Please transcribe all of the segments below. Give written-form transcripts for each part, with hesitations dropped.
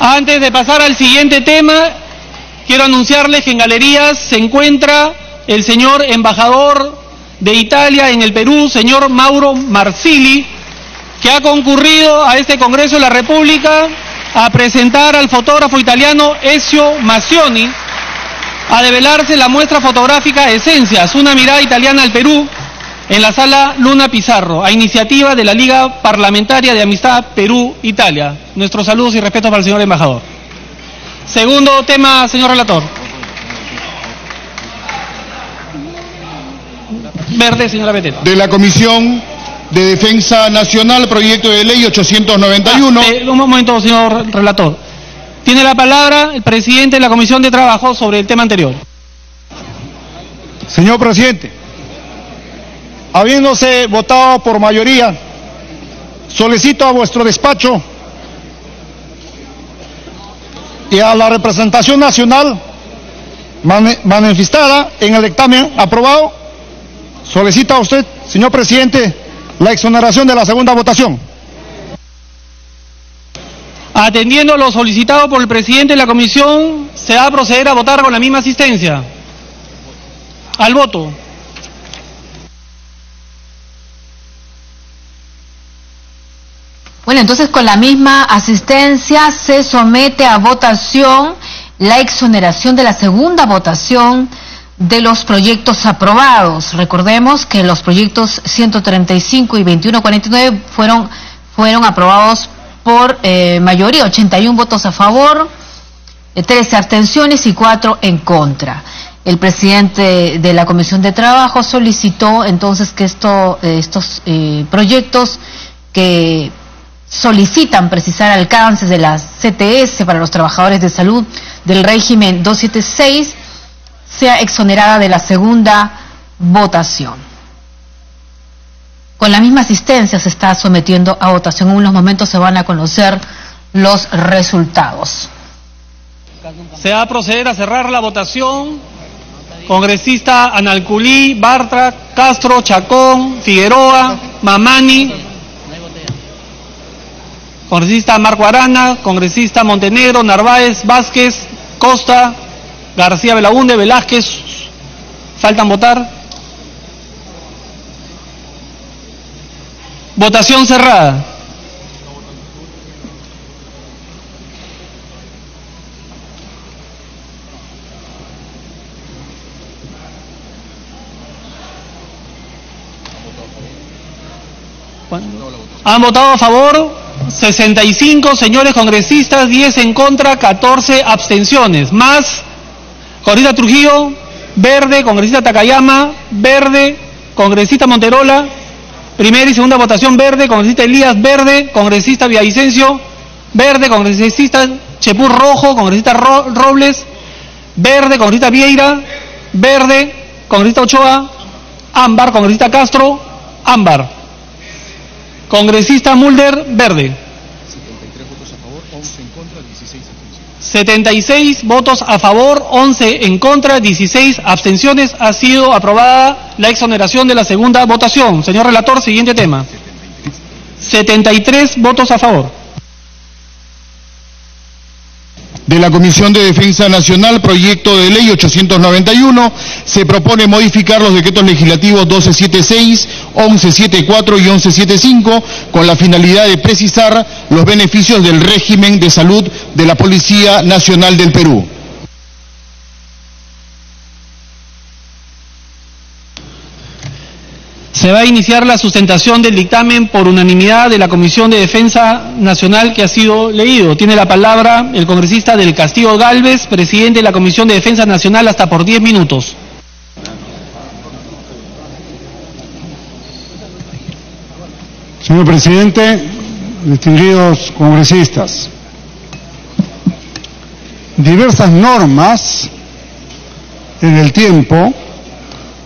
Antes de pasar al siguiente tema, quiero anunciarles que en galerías se encuentra el señor embajador de Italia en el Perú, señor Mauro Marsili, que ha concurrido a este Congreso de la República a presentar al fotógrafo italiano Ezio Massioni a develarse la muestra fotográfica Esencias, una mirada italiana al Perú, en la sala Luna Pizarro, a iniciativa de la Liga Parlamentaria de Amistad Perú-Italia. Nuestros saludos y respetos para el señor embajador. Segundo tema, señor relator. Verde, señora Beteta. De la Comisión de Defensa Nacional, proyecto de ley 891. Un momento, señor relator. Tiene la palabra el presidente de la Comisión de Trabajo sobre el tema anterior. Señor presidente, habiéndose votado por mayoría, solicito a vuestro despacho y a la representación nacional manifestada en el dictamen aprobado, solicita a usted, señor presidente, la exoneración de la segunda votación. Atendiendo a lo solicitado por el presidente de la comisión, se va a proceder a votar con la misma asistencia. Al voto. Bueno, entonces con la misma asistencia se somete a votación la exoneración de la segunda votación de los proyectos aprobados. Recordemos que los proyectos 135 y 2149 fueron aprobados por mayoría, 81 votos a favor, 13 abstenciones y 4 en contra. El presidente de la Comisión de Trabajo solicitó entonces que estos proyectos que solicitan precisar alcances de la CTS para los trabajadores de salud del régimen 276 sea exonerada de la segunda votación. Con la misma asistencia se está sometiendo a votación. En unos momentos se van a conocer los resultados. Se va a proceder a cerrar la votación. Congresista Analculí, Bartra, Castro, Chacón, Figueroa, Mamani. Congresista Marco Arana, congresista Montenegro, Narváez, Vázquez, Costa, García Belaúnde, Velázquez. ¿Faltan votar? Votación cerrada. ¿Han votado a favor? 65 señores congresistas, 10 en contra, 14 abstenciones. Más, congresista Trujillo, verde, congresista Takayama, verde, congresista Monterola, primera y segunda votación verde, congresista Elías, verde, congresista Villavicencio, verde, congresista Chepur, rojo, congresista Robles, verde, congresista Vieira, verde, congresista Ochoa, ámbar, congresista Castro, ámbar. Congresista Mulder, verde. 76 votos a favor, 11 en contra, 16 abstenciones. Ha sido aprobada la exoneración de la segunda votación. Señor relator, siguiente tema. 73 votos a favor. De la Comisión de Defensa Nacional, proyecto de ley 891, se propone modificar los decretos legislativos 1276, 1174 y 1175 con la finalidad de precisar los beneficios del régimen de salud de la Policía Nacional del Perú. Se va a iniciar la sustentación del dictamen por unanimidad de la Comisión de Defensa Nacional que ha sido leído. Tiene la palabra el congresista del Castillo Gálvez, presidente de la Comisión de Defensa Nacional, hasta por 10 minutos. Señor presidente, distinguidos congresistas, diversas normas en el tiempo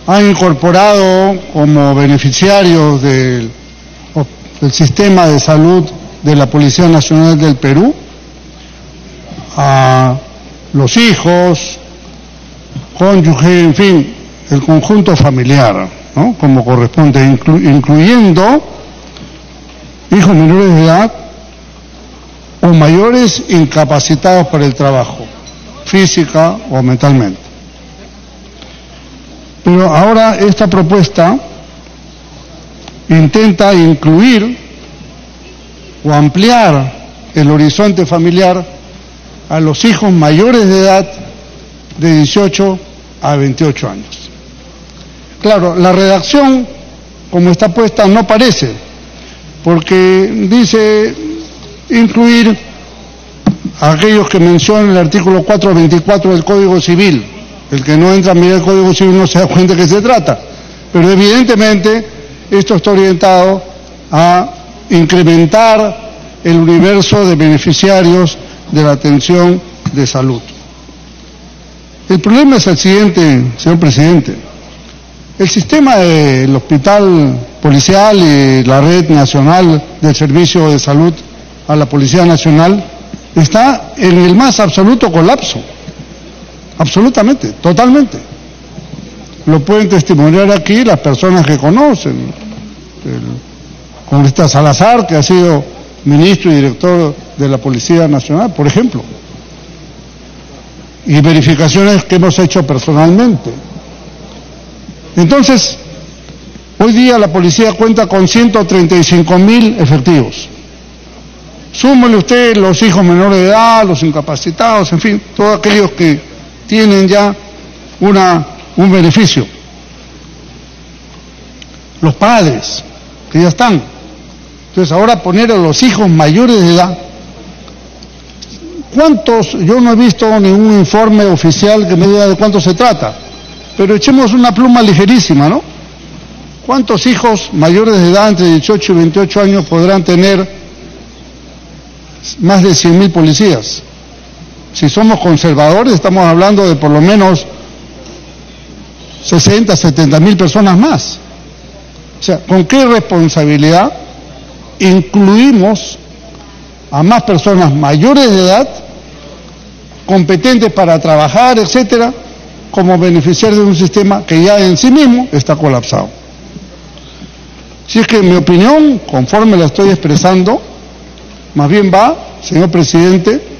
han incorporado como beneficiarios del sistema de salud de la Policía Nacional del Perú a los hijos, cónyuge, en fin, el conjunto familiar, ¿no? Como corresponde, incluyendo hijos menores de edad o mayores incapacitados para el trabajo, física o mentalmente. Pero ahora esta propuesta intenta incluir o ampliar el horizonte familiar a los hijos mayores de edad de 18 a 28 años. Claro, la redacción como está puesta no parece, porque dice incluir a aquellos que mencionan el artículo 424 del Código Civil. El que no entra a mirar el Código Civil no se da cuenta de qué se trata, pero evidentemente esto está orientado a incrementar el universo de beneficiarios de la atención de salud. El problema es el siguiente, señor presidente. El sistema del hospital policial y la red nacional del servicio de salud a la Policía Nacional está en el más absoluto colapso. Absolutamente, totalmente. Lo pueden testimoniar aquí las personas que conocen. El congresista Salazar, que ha sido ministro y director de la Policía Nacional, por ejemplo. Y verificaciones que hemos hecho personalmente. Entonces, hoy día la policía cuenta con 135.000 efectivos. Súmele usted los hijos menores de edad, los incapacitados, en fin, todos aquellos que tienen ya un beneficio. Los padres, que ya están. Entonces ahora poner a los hijos mayores de edad. ¿Cuántos? Yo no he visto ningún informe oficial que me diga de cuánto se trata, pero echemos una pluma ligerísima, ¿no? ¿Cuántos hijos mayores de edad entre 18 y 28 años podrán tener más de 100.000 policías? Si somos conservadores, estamos hablando de por lo menos 60, 70.000 personas más. O sea, ¿con qué responsabilidad incluimos a más personas mayores de edad, competentes para trabajar, etcétera, como beneficiarios de un sistema que ya en sí mismo está colapsado? Si es que en mi opinión, conforme la estoy expresando, más bien va, señor presidente,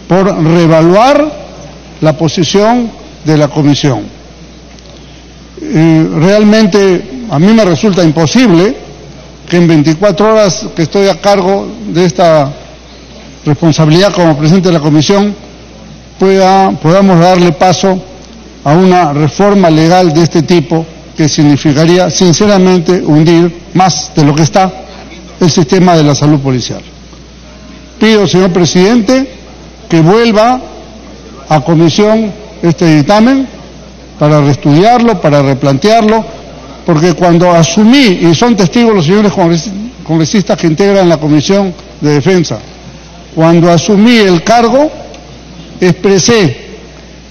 por reevaluar la posición de la comisión. Realmente a mí me resulta imposible que en 24 horas que estoy a cargo de esta responsabilidad como presidente de la comisión podamos darle paso a una reforma legal de este tipo que significaría sinceramente hundir más de lo que está el sistema de la salud policial. Pido, señor presidente, que vuelva a comisión este dictamen para reestudiarlo, para replantearlo, porque cuando asumí, y son testigos los señores congresistas que integran la Comisión de Defensa, cuando asumí el cargo, expresé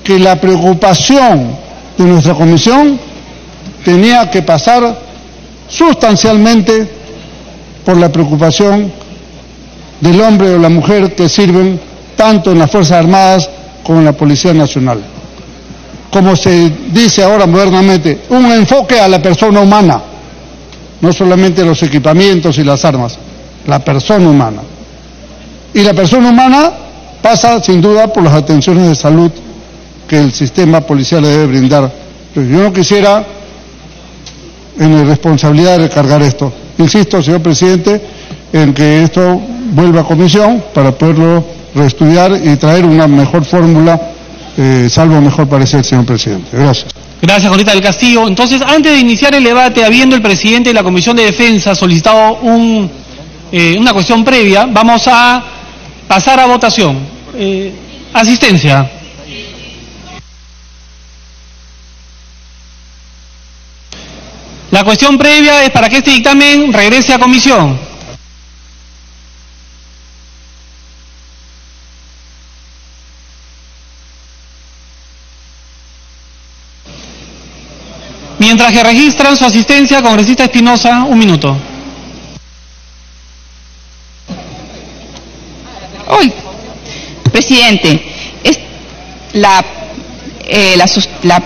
que la preocupación de nuestra comisión tenía que pasar sustancialmente por la preocupación del hombre o la mujer que sirven tanto en las Fuerzas Armadas como en la Policía Nacional. Como se dice ahora modernamente, un enfoque a la persona humana, no solamente los equipamientos y las armas, la persona humana. Y la persona humana pasa sin duda por las atenciones de salud que el sistema policial le debe brindar. Pero yo no quisiera en la responsabilidad de recargar esto. Insisto, señor presidente, en que esto vuelva a comisión para poderlo reestudiar y traer una mejor fórmula, salvo mejor parecer, señor presidente. Gracias. Gracias, Congresista del Castillo. Entonces, antes de iniciar el debate, habiendo el presidente de la Comisión de Defensa solicitado una cuestión previa, vamos a pasar a votación. Asistencia. La cuestión previa es para que este dictamen regrese a comisión. Mientras que registran su asistencia, congresista Espinosa, 1 minuto. Hoy, presidente, es la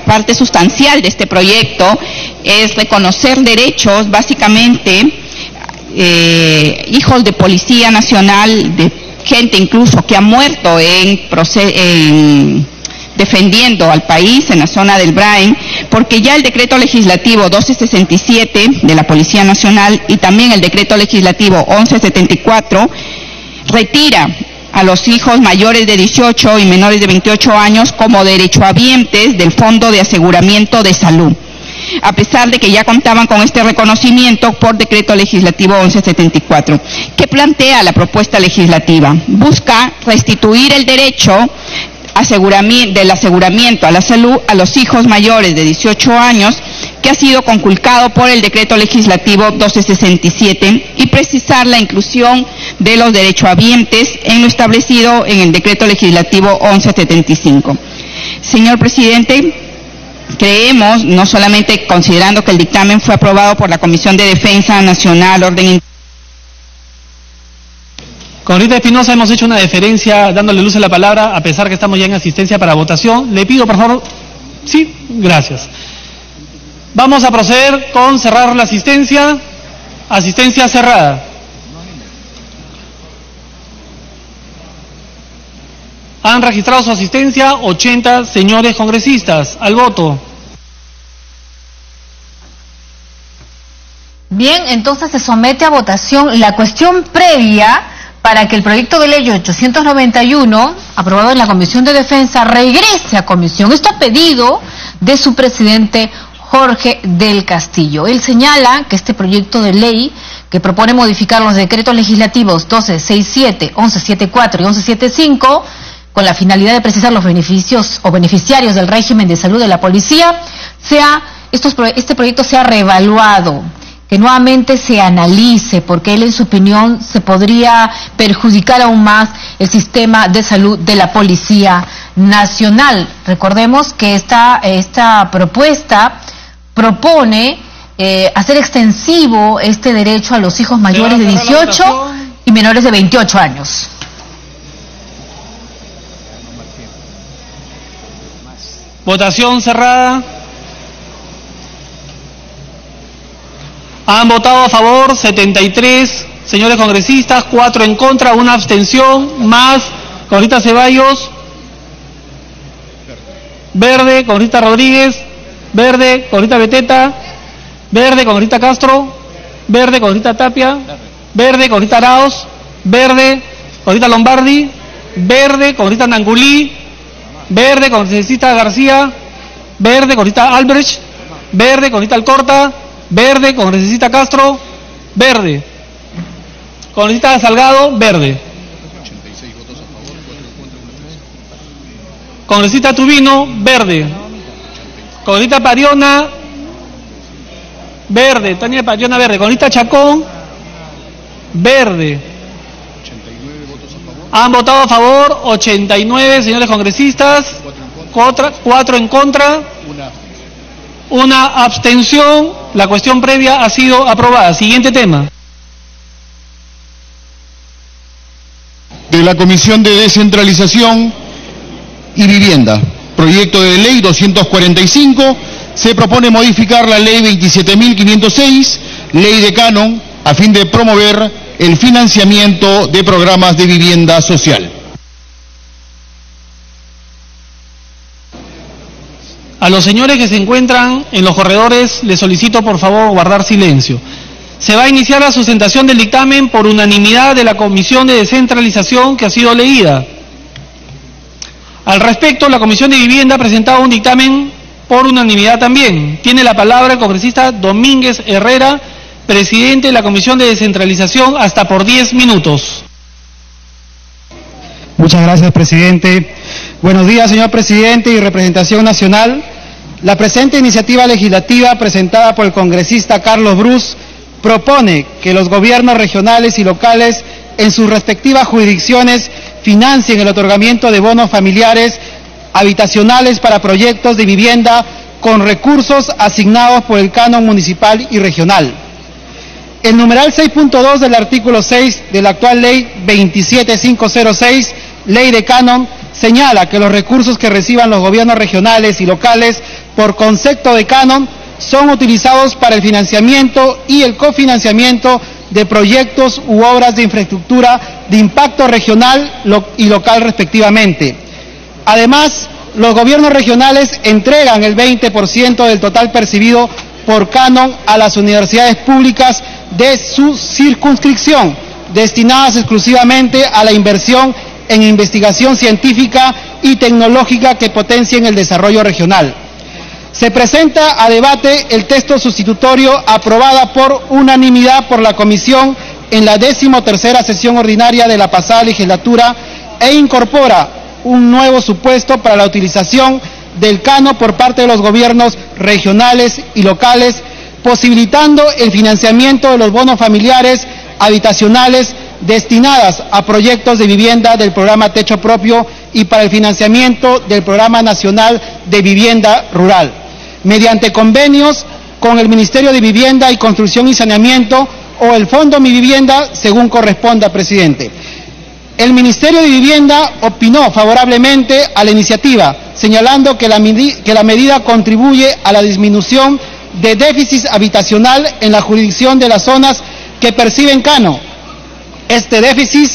parte sustancial de este proyecto es reconocer derechos, básicamente, hijos de Policía Nacional gente incluso que ha muerto defendiendo al país en la zona del Brain, porque ya el decreto legislativo 1267 de la Policía Nacional y también el decreto legislativo 1174 retira a los hijos mayores de 18 y menores de 28 años como derechohabientes del Fondo de Aseguramiento de Salud, a pesar de que ya contaban con este reconocimiento por decreto legislativo 1174. ¿Qué plantea la propuesta legislativa? Busca restituir el derecho del aseguramiento a la salud a los hijos mayores de 18 años que ha sido conculcado por el decreto legislativo 1267 y precisar la inclusión de los derechohabientes en lo establecido en el decreto legislativo 1175. Señor presidente, creemos, no solamente considerando que el dictamen fue aprobado por la Comisión de Defensa Nacional, Orden. Con Rita Espinosa hemos hecho una deferencia dándole luz a la palabra, a pesar que estamos ya en asistencia para votación. Le pido, por favor, sí, gracias. Vamos a proceder con cerrar la asistencia. Asistencia cerrada. Han registrado su asistencia 80 señores congresistas. Al voto. Bien, entonces se somete a votación la cuestión previa para que el proyecto de ley 891, aprobado en la Comisión de Defensa, regrese a comisión. Esto a pedido de su presidente Jorge del Castillo. Él señala que este proyecto de ley, que propone modificar los decretos legislativos 1267, 1174 y 1175, con la finalidad de precisar los beneficios o beneficiarios del régimen de salud de la policía, este proyecto sea reevaluado, que nuevamente se analice, porque él, en su opinión, se podría perjudicar aún más el sistema de salud de la Policía Nacional. Recordemos que esta propuesta propone hacer extensivo este derecho a los hijos mayores de 18 y menores de 28 años. Votación cerrada. Han votado a favor 73 señores congresistas, 4 en contra, 1 abstención, más Corita Ceballos, verde, Corita Rodríguez, verde, Corita Beteta, verde, Corita Castro, verde, Corita Tapia, verde, Corita Arauz, verde, Corita Lombardi, verde, Corita Nangulí, verde, congresista García, verde, Corita Albrecht, verde, Corita Alcorta, verde, congresista Castro, verde. Congresista Salgado, verde. Congresista Trubino, verde. Congresista Pariona, verde. Tania Pariona, verde. Congresista Chacón, verde. Han votado a favor 89 señores congresistas, 4 en contra, 1 abstención. La cuestión previa ha sido aprobada. Siguiente tema. De la Comisión de Descentralización y Vivienda, proyecto de ley 245, se propone modificar la ley 27.506, ley de canon, a fin de promover el financiamiento de programas de vivienda social. A los señores que se encuentran en los corredores les solicito por favor guardar silencio. Se va a iniciar la sustentación del dictamen por unanimidad de la Comisión de Descentralización que ha sido leída. Al respecto, la Comisión de Vivienda ha presentado un dictamen por unanimidad también. Tiene la palabra el congresista Domínguez Herrera, presidente de la Comisión de Descentralización, hasta por 10 minutos. Muchas gracias, presidente. Buenos días, señor presidente y representación nacional. La presente iniciativa legislativa presentada por el congresista Carlos Brus propone que los gobiernos regionales y locales en sus respectivas jurisdicciones financien el otorgamiento de bonos familiares habitacionales para proyectos de vivienda con recursos asignados por el canon municipal y regional. El numeral 6.2 del artículo 6 de la actual ley 27506, ley de canon, señala que los recursos que reciban los gobiernos regionales y locales por concepto de canon son utilizados para el financiamiento y el cofinanciamiento de proyectos u obras de infraestructura de impacto regional y local respectivamente. Además, los gobiernos regionales entregan el 20% del total percibido por canon a las universidades públicas de su circunscripción, destinadas exclusivamente a la inversión en investigación científica y tecnológica que potencien el desarrollo regional. Se presenta a debate el texto sustitutorio aprobada por unanimidad por la Comisión en la 13ª sesión ordinaria de la pasada legislatura e incorpora un nuevo supuesto para la utilización del canon por parte de los gobiernos regionales y locales, posibilitando el financiamiento de los bonos familiares habitacionales destinadas a proyectos de vivienda del programa Techo Propio y para el financiamiento del Programa Nacional de Vivienda Rural, mediante convenios con el Ministerio de Vivienda y Construcción y Saneamiento o el Fondo Mi Vivienda, según corresponda, presidente. El Ministerio de Vivienda opinó favorablemente a la iniciativa, señalando que la medida contribuye a la disminución de déficit habitacional en la jurisdicción de las zonas que perciben canon. Este déficit,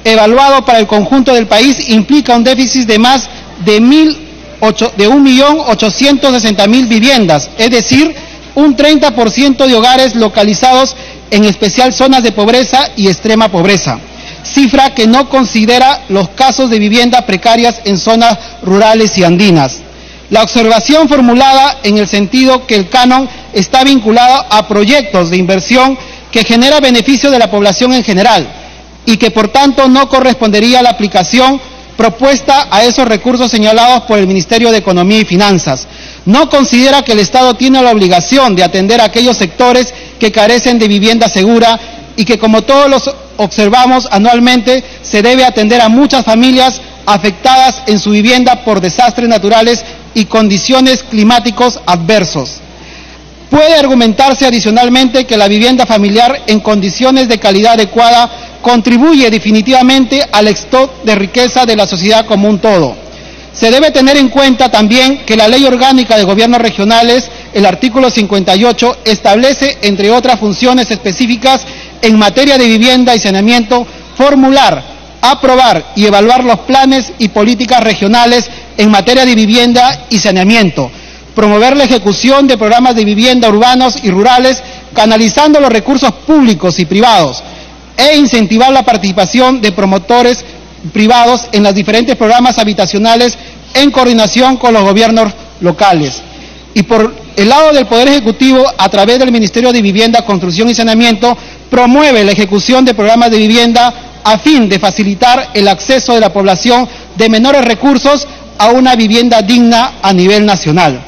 evaluado para el conjunto del país, implica un déficit de más de 1.860.000 viviendas, es decir, un 30% de hogares localizados en especial zonas de pobreza y extrema pobreza, cifra que no considera los casos de vivienda precarias en zonas rurales y andinas. La observación formulada en el sentido que el canon está vinculado a proyectos de inversión que genera beneficio de la población en general y que por tanto no correspondería a la aplicación propuesta a esos recursos señalados por el Ministerio de Economía y Finanzas. No considera que el Estado tiene la obligación de atender a aquellos sectores que carecen de vivienda segura y que, como todos los observamos anualmente, se debe atender a muchas familias afectadas en su vivienda por desastres naturales y condiciones climáticos adversos. Puede argumentarse adicionalmente que la vivienda familiar en condiciones de calidad adecuada contribuye definitivamente al stock de riqueza de la sociedad como un todo. Se debe tener en cuenta también que la Ley Orgánica de Gobiernos Regionales, el artículo 58, establece, entre otras funciones específicas en materia de vivienda y saneamiento, formular, aprobar y evaluar los planes y políticas regionales en materia de vivienda y saneamiento, promover la ejecución de programas de vivienda urbanos y rurales, canalizando los recursos públicos y privados, e incentivar la participación de promotores privados en los diferentes programas habitacionales en coordinación con los gobiernos locales. Y por el lado del Poder Ejecutivo, a través del Ministerio de Vivienda, Construcción y Saneamiento, promueve la ejecución de programas de vivienda a fin de facilitar el acceso de la población de menores recursos a una vivienda digna a nivel nacional.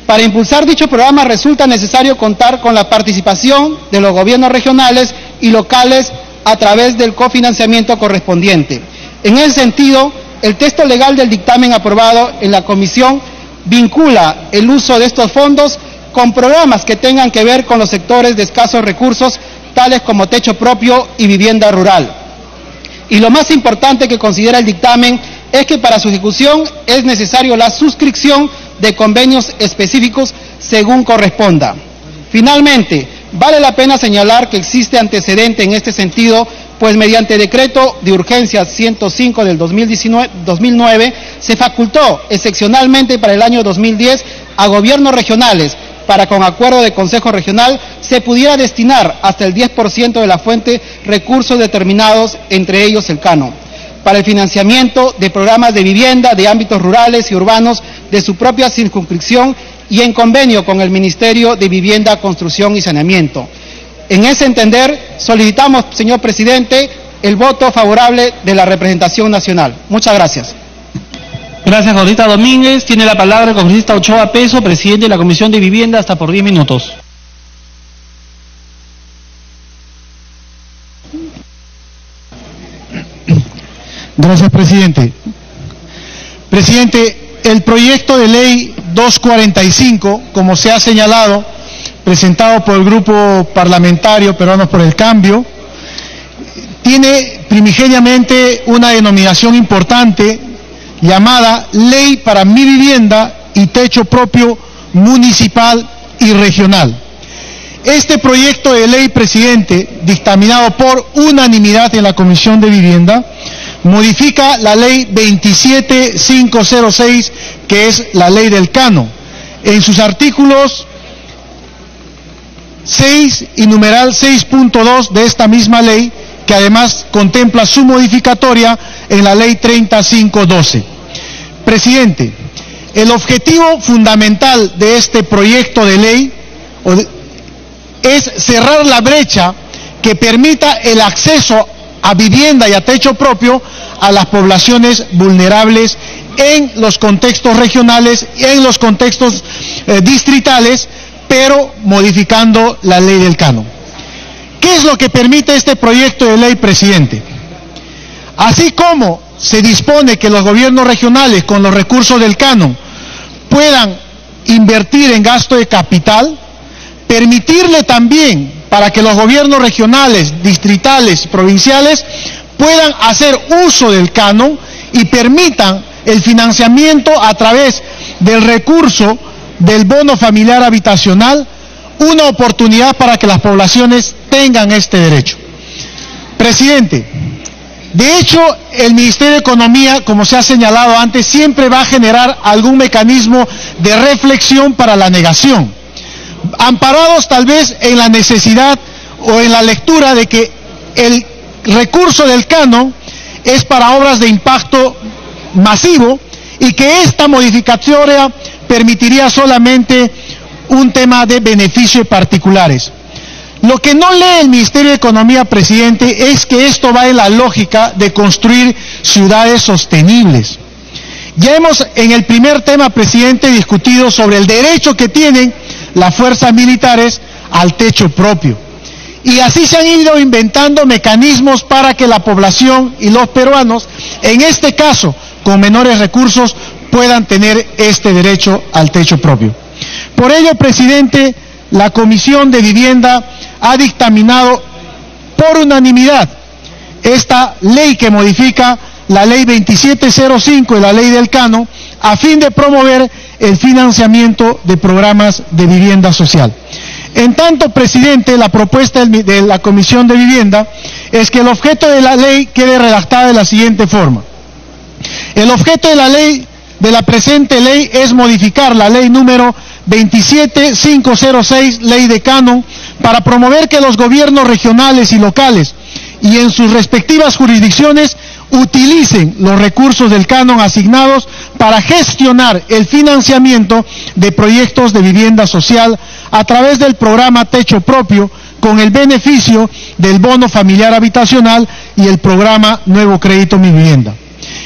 Para impulsar dicho programa resulta necesario contar con la participación de los gobiernos regionales y locales a través del cofinanciamiento correspondiente. En ese sentido, el texto legal del dictamen aprobado en la Comisión vincula el uso de estos fondos con programas que tengan que ver con los sectores de escasos recursos, tales como Techo Propio y vivienda rural. Y lo más importante que considera el dictamen es que para su ejecución es necesario la suscripción de convenios específicos según corresponda. Finalmente, vale la pena señalar que existe antecedente en este sentido, pues mediante decreto de urgencia 105 del 2009 se facultó excepcionalmente para el año 2010 a gobiernos regionales para, con acuerdo de Consejo Regional, se pudiera destinar hasta el 10% de la fuente recursos determinados, entre ellos el canon, para el financiamiento de programas de vivienda de ámbitos rurales y urbanos de su propia circunscripción y en convenio con el Ministerio de Vivienda, Construcción y Saneamiento. En ese entender, solicitamos, señor presidente, el voto favorable de la representación nacional. Muchas gracias. Gracias, congresista Domínguez. Tiene la palabra el congresista Ochoa Peso, presidente de la Comisión de Vivienda, hasta por 10 minutos. Gracias, presidente. Presidente, el proyecto de ley 245, como se ha señalado, presentado por el Grupo Parlamentario Peruanos por el Cambio, tiene primigeniamente una denominación importante llamada Ley para mi vivienda y techo propio municipal y regional. Este proyecto de ley, presidente, dictaminado por unanimidad en la Comisión de Vivienda, modifica la ley 27506, que es la ley del canon, en sus artículos 6 y numeral 6.2 de esta misma ley, que además contempla su modificatoria en la ley 3512. Presidente, el objetivo fundamental de este proyecto de ley es cerrar la brecha que permita el acceso a vivienda y a techo propio a las poblaciones vulnerables en los contextos regionales y en los contextos distritales, pero modificando la ley del canon. ¿Qué es lo que permite este proyecto de ley, presidente? Así como se dispone que los gobiernos regionales, con los recursos del canon, puedan invertir en gasto de capital, permitirle también para que los gobiernos regionales, distritales, provinciales, puedan hacer uso del canon y permitan el financiamiento a través del recurso del bono familiar habitacional, una oportunidad para que las poblaciones tengan este derecho. Presidente, de hecho, el Ministerio de Economía, como se ha señalado antes, siempre va a generar algún mecanismo de reflexión para la negación, amparados tal vez en la necesidad o en la lectura de que el recurso del canon es para obras de impacto masivo y que esta modificatoria permitiría solamente un tema de beneficio particulares. Lo que no lee el Ministerio de Economía, presidente, es que esto va en la lógica de construir ciudades sostenibles. Ya hemos en el primer tema, presidente, discutido sobre el derecho que tienen las fuerzas militares al techo propio. Y así se han ido inventando mecanismos para que la población y los peruanos, en este caso con menores recursos, puedan tener este derecho al techo propio. Por ello, presidente, la Comisión de Vivienda ha dictaminado por unanimidad esta ley que modifica la ley 2705 de la ley del canon, a fin de promover el financiamiento de programas de vivienda social. En tanto, presidente, la propuesta de la Comisión de Vivienda es que el objeto de la ley quede redactada de la siguiente forma. El objeto de la ley, de la presente ley, es modificar la ley número 27506, ley de canon, para promover que los gobiernos regionales y locales y en sus respectivas jurisdicciones utilicen los recursos del canon asignados para gestionar el financiamiento de proyectos de vivienda social a través del programa Techo Propio, con el beneficio del bono familiar habitacional y el programa Nuevo Crédito Mi Vivienda.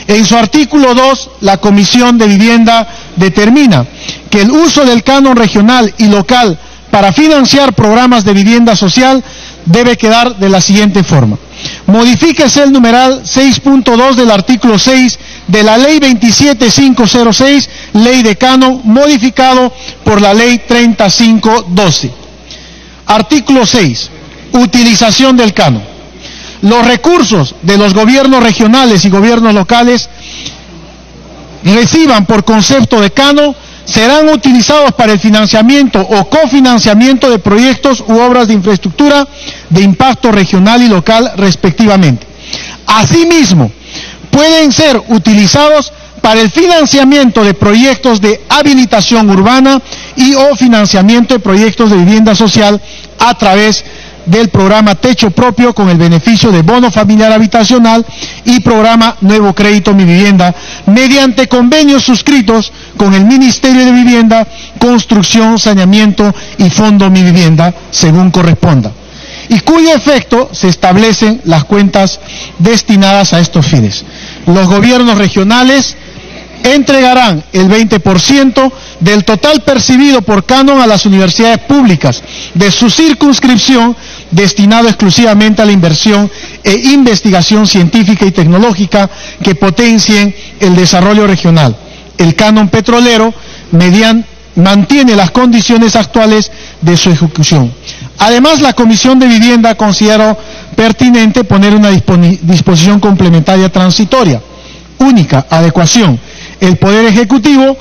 En su artículo 2, la Comisión de Vivienda determina que el uso del canon regional y local para financiar programas de vivienda social debe quedar de la siguiente forma. Modifíquese el numeral 6.2 del artículo 6 de la ley 27506, ley de canon, modificado por la ley 3512. Artículo 6. Utilización del canon. Los recursos de los gobiernos regionales y gobiernos locales reciban por concepto de canon serán utilizados para el financiamiento o cofinanciamiento de proyectos u obras de infraestructura de impacto regional y local respectivamente. Asimismo, pueden ser utilizados para el financiamiento de proyectos de habilitación urbana y o financiamiento de proyectos de vivienda social a través del programa Techo Propio, con el beneficio de bono familiar habitacional y programa Nuevo Crédito Mi Vivienda, mediante convenios suscritos con el Ministerio de Vivienda, Construcción, Saneamiento y Fondo Mi Vivienda, según corresponda, y cuyo efecto se establecen las cuentas destinadas a estos fines. Los gobiernos regionales entregarán el 20% del total percibido por canon a las universidades públicas de su circunscripción, destinado exclusivamente a la inversión e investigación científica y tecnológica que potencien el desarrollo regional. El canon petrolero mantiene las condiciones actuales de su ejecución. Además, la Comisión de Vivienda consideró pertinente poner una disposición complementaria transitoria, única, adecuación. El Poder Ejecutivo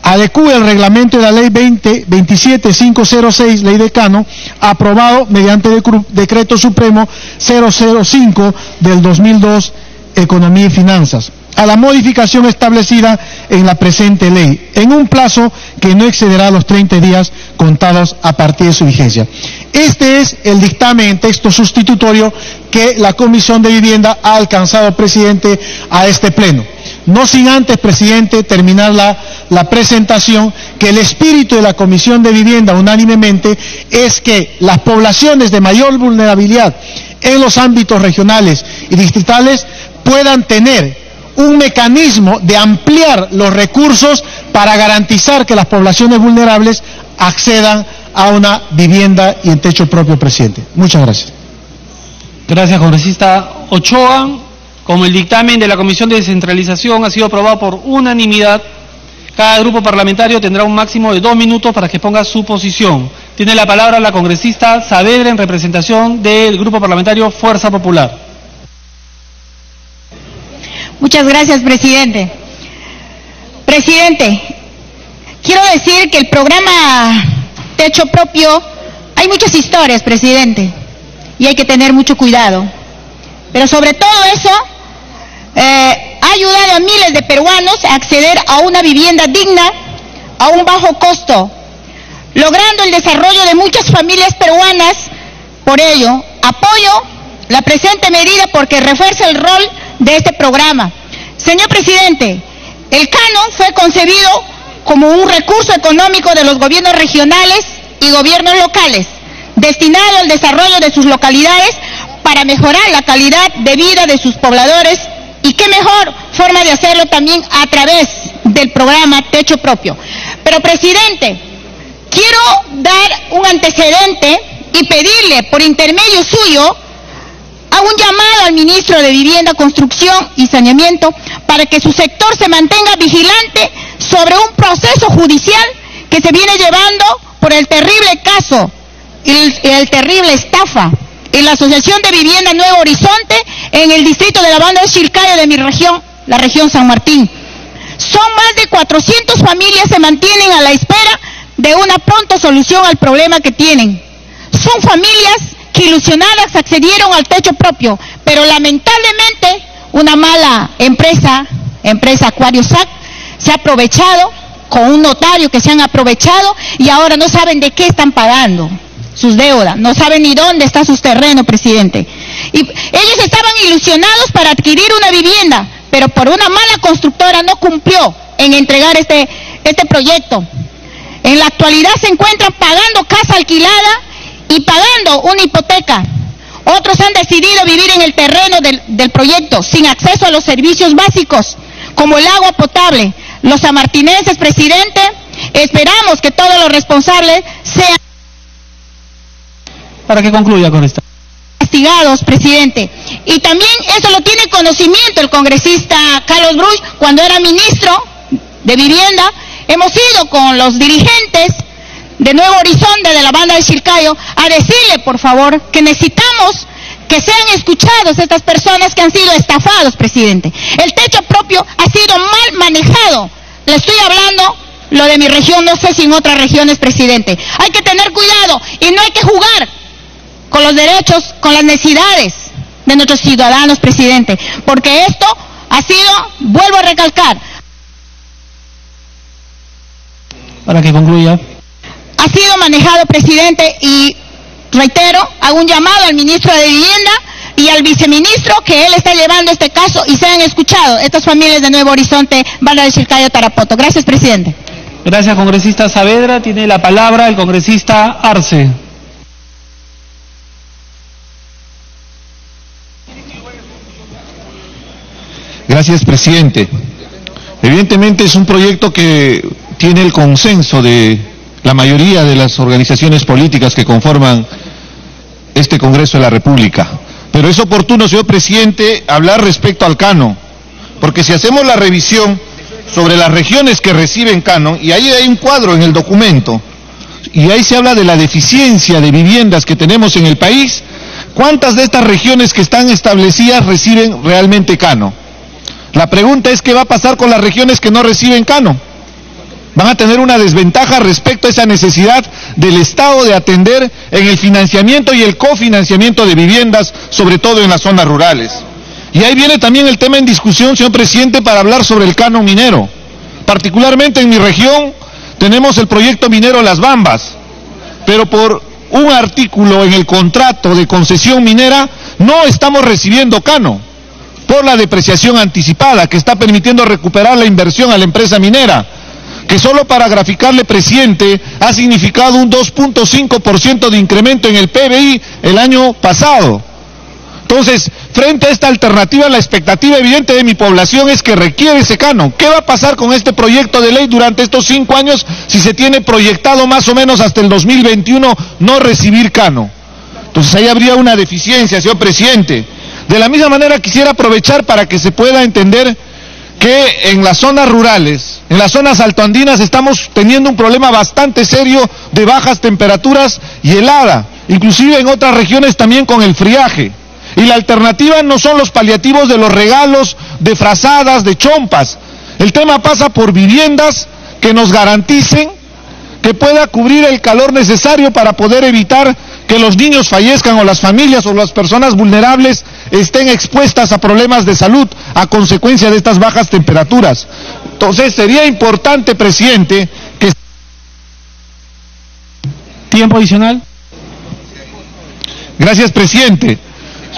adecúe el reglamento de la ley 27506, ley de Cano, aprobado mediante decreto supremo 005 del 2002, Economía y Finanzas, a la modificación establecida en la presente ley, en un plazo que no excederá los 30 días contados a partir de su vigencia. Este es el dictamen en texto sustitutorio que la Comisión de Vivienda ha alcanzado, presidente, a este pleno. No sin antes, presidente, terminar la presentación, que el espíritu de la Comisión de Vivienda unánimemente es que las poblaciones de mayor vulnerabilidad en los ámbitos regionales y distritales puedan tener un mecanismo de ampliar los recursos para garantizar que las poblaciones vulnerables accedan a una vivienda y en techo propio, presidente. Muchas gracias. Gracias, congresista Ochoa. Como el dictamen de la Comisión de Descentralización ha sido aprobado por unanimidad, cada grupo parlamentario tendrá un máximo de 2 minutos para que exponga su posición. Tiene la palabra la congresista Saavedra en representación del Grupo Parlamentario Fuerza Popular. Muchas gracias, presidente. Presidente, quiero decir que el programa Techo Propio, hay muchas historias, presidente, y hay que tener mucho cuidado. Pero sobre todo eso, ha ayudado a miles de peruanos a acceder a una vivienda digna a un bajo costo, logrando el desarrollo de muchas familias peruanas. Por ello, apoyo la presente medida porque refuerza el rol de este programa. Señor presidente, el canon fue concebido como un recurso económico de los gobiernos regionales y gobiernos locales, destinado al desarrollo de sus localidades para mejorar la calidad de vida de sus pobladores, y qué mejor forma de hacerlo también a través del programa Techo Propio. Pero, presidente, quiero dar un antecedente y pedirle por intermedio suyo a un llamado al ministro de Vivienda, Construcción y Saneamiento para que su sector se mantenga vigilante sobre un proceso judicial que se viene llevando por el terrible caso y el terrible estafa en la Asociación de Vivienda Nuevo Horizonte en el distrito de la Banda del Chilcayo de mi región, la región San Martín. Son más de 400 familias se mantienen a la espera de una pronta solución al problema que tienen. Son familias que ilusionadas accedieron al techo propio, pero lamentablemente una mala empresa AquarioSac, se ha aprovechado con un notario que se han aprovechado y ahora no saben de qué están pagando sus deudas, no saben ni dónde está sus terrenos, presidente. Y ellos estaban ilusionados para adquirir una vivienda, pero por una mala constructora no cumplió en entregar este proyecto. En la actualidad se encuentran pagando casa alquilada y pagando una hipoteca. Otros han decidido vivir en el terreno del proyecto sin acceso a los servicios básicos, como el agua potable. Los sanmartinenses, presidente, esperamos que todos los responsables sean para que concluya con esta. Castigados, presidente. Y también eso lo tiene conocimiento el congresista Carlos Bruch cuando era ministro de Vivienda. Hemos ido con los dirigentes de Nuevo Horizonte, de la Banda de Chilcayo, a decirle, por favor, que necesitamos que sean escuchados estas personas que han sido estafados, presidente. El techo propio ha sido mal manejado. Le estoy hablando lo de mi región, no sé si en otras regiones, presidente. Hay que tener cuidado y no hay que jugar con los derechos, con las necesidades de nuestros ciudadanos, presidente, porque esto ha sido, vuelvo a recalcar, para que concluya, ha sido manejado, presidente, y reitero, hago un llamado al ministro de Vivienda y al viceministro que él está llevando este caso y sean escuchados estas familias de Nuevo Horizonte, Banda de Chilcayo, Tarapoto. Gracias, presidente. Gracias, congresista Saavedra. Tiene la palabra el congresista Arce. Gracias, presidente. Evidentemente es un proyecto que tiene el consenso de la mayoría de las organizaciones políticas que conforman este Congreso de la República. Pero es oportuno, señor presidente, hablar respecto al canon, porque si hacemos la revisión sobre las regiones que reciben canon, y ahí hay un cuadro en el documento, y ahí se habla de la deficiencia de viviendas que tenemos en el país, ¿cuántas de estas regiones que están establecidas reciben realmente canon? La pregunta es, ¿qué va a pasar con las regiones que no reciben canon? van a tener una desventaja respecto a esa necesidad del Estado de atender en el financiamiento y el cofinanciamiento de viviendas, sobre todo en las zonas rurales. Y ahí viene también el tema en discusión, señor presidente, para hablar sobre el canon minero. Particularmente en mi región tenemos el proyecto minero Las Bambas, pero por un artículo en el contrato de concesión minera no estamos recibiendo canon por la depreciación anticipada que está permitiendo recuperar la inversión a la empresa minera, que solo para graficarle, presidente, ha significado un 2.5% de incremento en el PBI el año pasado. Entonces, frente a esta alternativa, la expectativa evidente de mi población es que requiere ese canon. ¿Qué va a pasar con este proyecto de ley durante estos 5 años si se tiene proyectado más o menos hasta el 2021 no recibir canon? Entonces ahí habría una deficiencia, señor presidente. De la misma manera quisiera aprovechar para que se pueda entender que en las zonas rurales, en las zonas altoandinas, estamos teniendo un problema bastante serio de bajas temperaturas y helada, inclusive en otras regiones también con el friaje. Y la alternativa no son los paliativos de los regalos, de frazadas, de chompas. El tema pasa por viviendas que nos garanticen que pueda cubrir el calor necesario para poder evitar que los niños fallezcan o las familias o las personas vulnerables estén expuestas a problemas de salud a consecuencia de estas bajas temperaturas. Entonces sería importante, presidente, que... Tiempo adicional. Gracias, presidente.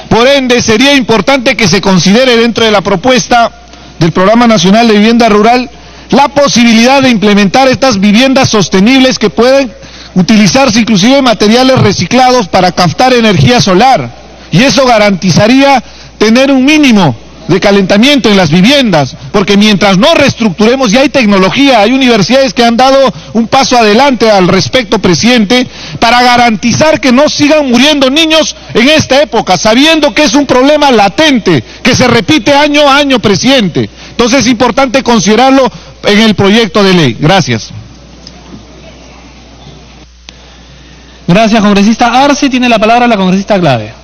Por ende, sería importante que se considere dentro de la propuesta del Programa Nacional de Vivienda Rural la posibilidad de implementar estas viviendas sostenibles que pueden utilizarse inclusive materiales reciclados para captar energía solar. Y eso garantizaría tener un mínimo de calentamiento en las viviendas, porque mientras no reestructuremos, ya hay tecnología, hay universidades que han dado un paso adelante al respecto, presidente, para garantizar que no sigan muriendo niños en esta época, sabiendo que es un problema latente, que se repite año a año, presidente. Entonces es importante considerarlo en el proyecto de ley. Gracias. Gracias, congresista Arce. Tiene la palabra la congresista Glave.